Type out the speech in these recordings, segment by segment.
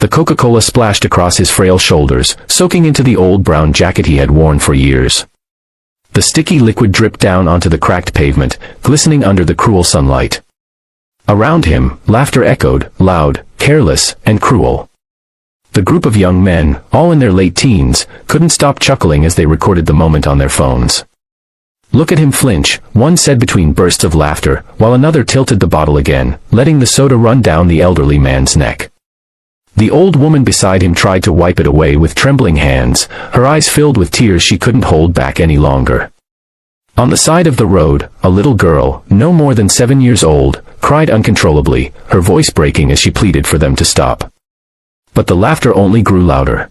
The Coca-Cola splashed across his frail shoulders, soaking into the old brown jacket he had worn for years. The sticky liquid dripped down onto the cracked pavement, glistening under the cruel sunlight. Around him, laughter echoed, loud, careless, and cruel. The group of young men, all in their late teens, couldn't stop chuckling as they recorded the moment on their phones. "Look at him flinch," one said between bursts of laughter, while another tilted the bottle again, letting the soda run down the elderly man's neck. The old woman beside him tried to wipe it away with trembling hands, her eyes filled with tears she couldn't hold back any longer. On the side of the road, a little girl, no more than 7 years old, cried uncontrollably, her voice breaking as she pleaded for them to stop. But the laughter only grew louder.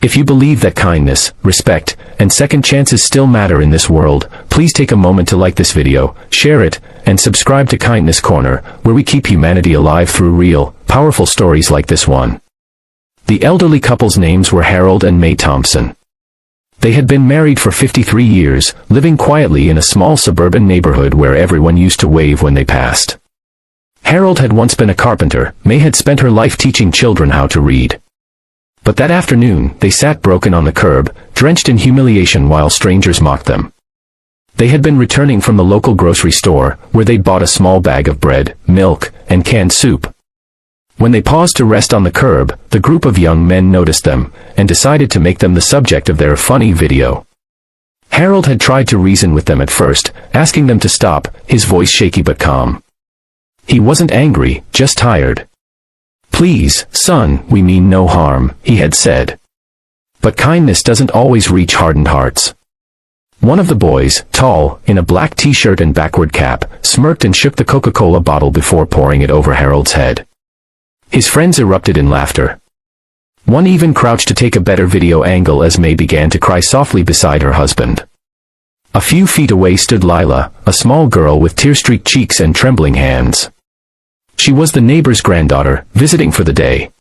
If you believe that kindness, respect, and second chances still matter in this world, please take a moment to like this video, share it, and subscribe to Kindness Corner, where we keep humanity alive through real, powerful stories like this one. The elderly couple's names were Harold and May Thompson. They had been married for 53 years, living quietly in a small suburban neighborhood where everyone used to wave when they passed. Harold had once been a carpenter, May had spent her life teaching children how to read. But that afternoon, they sat broken on the curb, drenched in humiliation while strangers mocked them. They had been returning from the local grocery store, where they'd bought a small bag of bread, milk, and canned soup. When they paused to rest on the curb, the group of young men noticed them, and decided to make them the subject of their funny video. Harold had tried to reason with them at first, asking them to stop, his voice shaky but calm. He wasn't angry, just tired. "Please, son, we mean no harm," he had said. But kindness doesn't always reach hardened hearts. One of the boys, tall, in a black t-shirt and backward cap, smirked and shook the Coca-Cola bottle before pouring it over Harold's head. His friends erupted in laughter. One even crouched to take a better video angle as May began to cry softly beside her husband. A few feet away stood Lila, a small girl with tear-streaked cheeks and trembling hands. She was the neighbor's granddaughter, visiting for the day.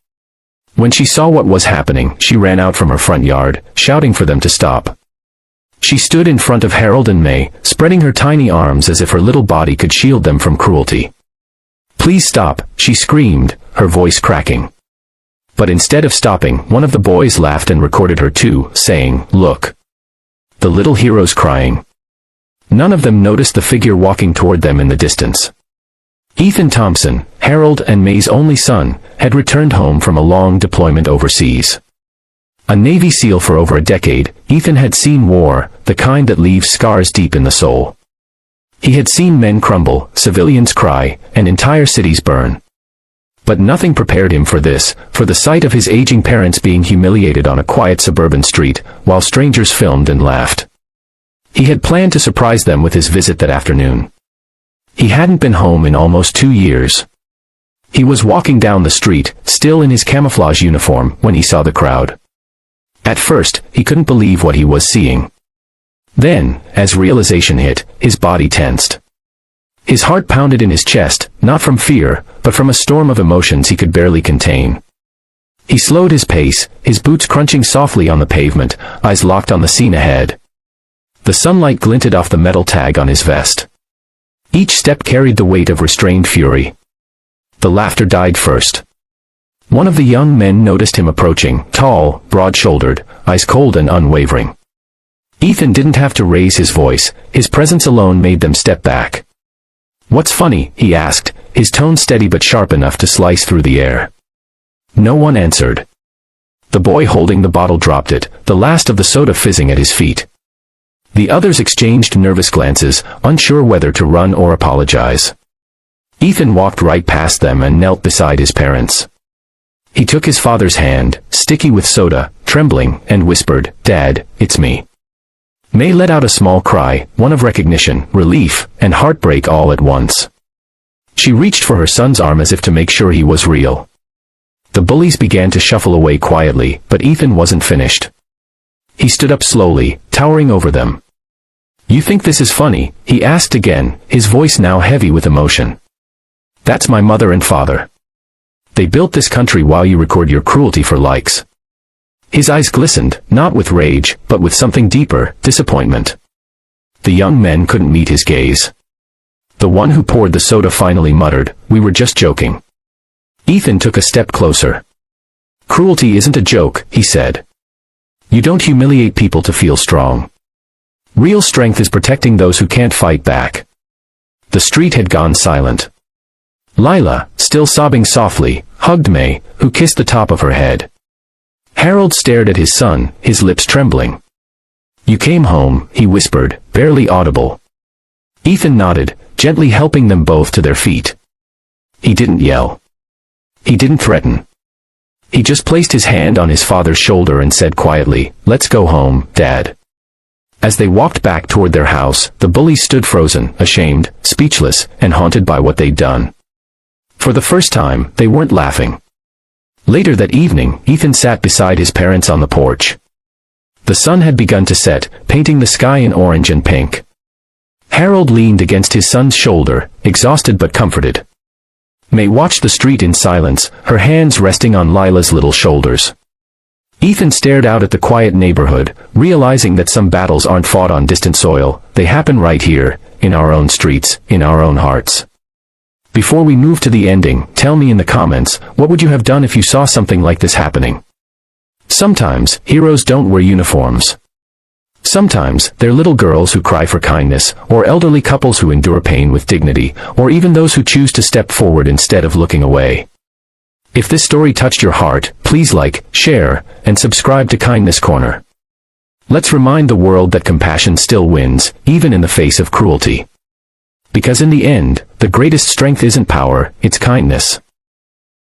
When she saw what was happening, she ran out from her front yard, shouting for them to stop. She stood in front of Harold and May, spreading her tiny arms as if her little body could shield them from cruelty. "Please stop," she screamed, her voice cracking. But instead of stopping, one of the boys laughed and recorded her too, saying, "Look. The little hero's crying." None of them noticed the figure walking toward them in the distance. Ethan Thompson, Harold and May's only son, had returned home from a long deployment overseas. A Navy SEAL for over a decade, Ethan had seen war, the kind that leaves scars deep in the soul. He had seen men crumble, civilians cry, and entire cities burn. But nothing prepared him for this, for the sight of his aging parents being humiliated on a quiet suburban street, while strangers filmed and laughed. He had planned to surprise them with his visit that afternoon. He hadn't been home in almost 2 years. He was walking down the street, still in his camouflage uniform, when he saw the crowd. At first, he couldn't believe what he was seeing. Then, as realization hit, his body tensed. His heart pounded in his chest, not from fear, but from a storm of emotions he could barely contain. He slowed his pace, his boots crunching softly on the pavement, eyes locked on the scene ahead. The sunlight glinted off the metal tag on his vest. Each step carried the weight of restrained fury. The laughter died first. One of the young men noticed him approaching, tall, broad-shouldered, eyes cold and unwavering. Ethan didn't have to raise his voice, his presence alone made them step back. "What's funny?" he asked, his tone steady but sharp enough to slice through the air. No one answered. The boy holding the bottle dropped it, the last of the soda fizzing at his feet. The others exchanged nervous glances, unsure whether to run or apologize. Ethan walked right past them and knelt beside his parents. He took his father's hand, sticky with soda, trembling, and whispered, "Dad, it's me." May let out a small cry, one of recognition, relief, and heartbreak all at once. She reached for her son's arm as if to make sure he was real. The bullies began to shuffle away quietly, but Ethan wasn't finished. He stood up slowly, towering over them. "You think this is funny?" he asked again, his voice now heavy with emotion. "That's my mother and father. They built this country while you record your cruelty for likes." His eyes glistened, not with rage, but with something deeper, disappointment. The young men couldn't meet his gaze. The one who poured the soda finally muttered, "We were just joking." Ethan took a step closer. Cruelty isn't a joke, he said. You don't humiliate people to feel strong. Real strength is protecting those who can't fight back. The street had gone silent. Lila, still sobbing softly, hugged May, who kissed the top of her head. Harold stared at his son, his lips trembling. You came home, he whispered, barely audible. Ethan nodded, gently helping them both to their feet. He didn't yell. He didn't threaten. He just placed his hand on his father's shoulder and said quietly, "Let's go home, Dad." As they walked back toward their house, the bullies stood frozen, ashamed, speechless, and haunted by what they'd done. For the first time, they weren't laughing. Later that evening, Ethan sat beside his parents on the porch. The sun had begun to set, painting the sky in orange and pink. Harold leaned against his son's shoulder, exhausted but comforted. May watched the street in silence, her hands resting on Lila's little shoulders. Ethan stared out at the quiet neighborhood, realizing that some battles aren't fought on distant soil, they happen right here, in our own streets, in our own hearts. Before we move to the ending, tell me in the comments, what would you have done if you saw something like this happening? Sometimes, heroes don't wear uniforms. Sometimes, they're little girls who cry for kindness, or elderly couples who endure pain with dignity, or even those who choose to step forward instead of looking away. If this story touched your heart, please like, share, and subscribe to Kindness Corner. Let's remind the world that compassion still wins, even in the face of cruelty. Because in the end, the greatest strength isn't power, it's kindness.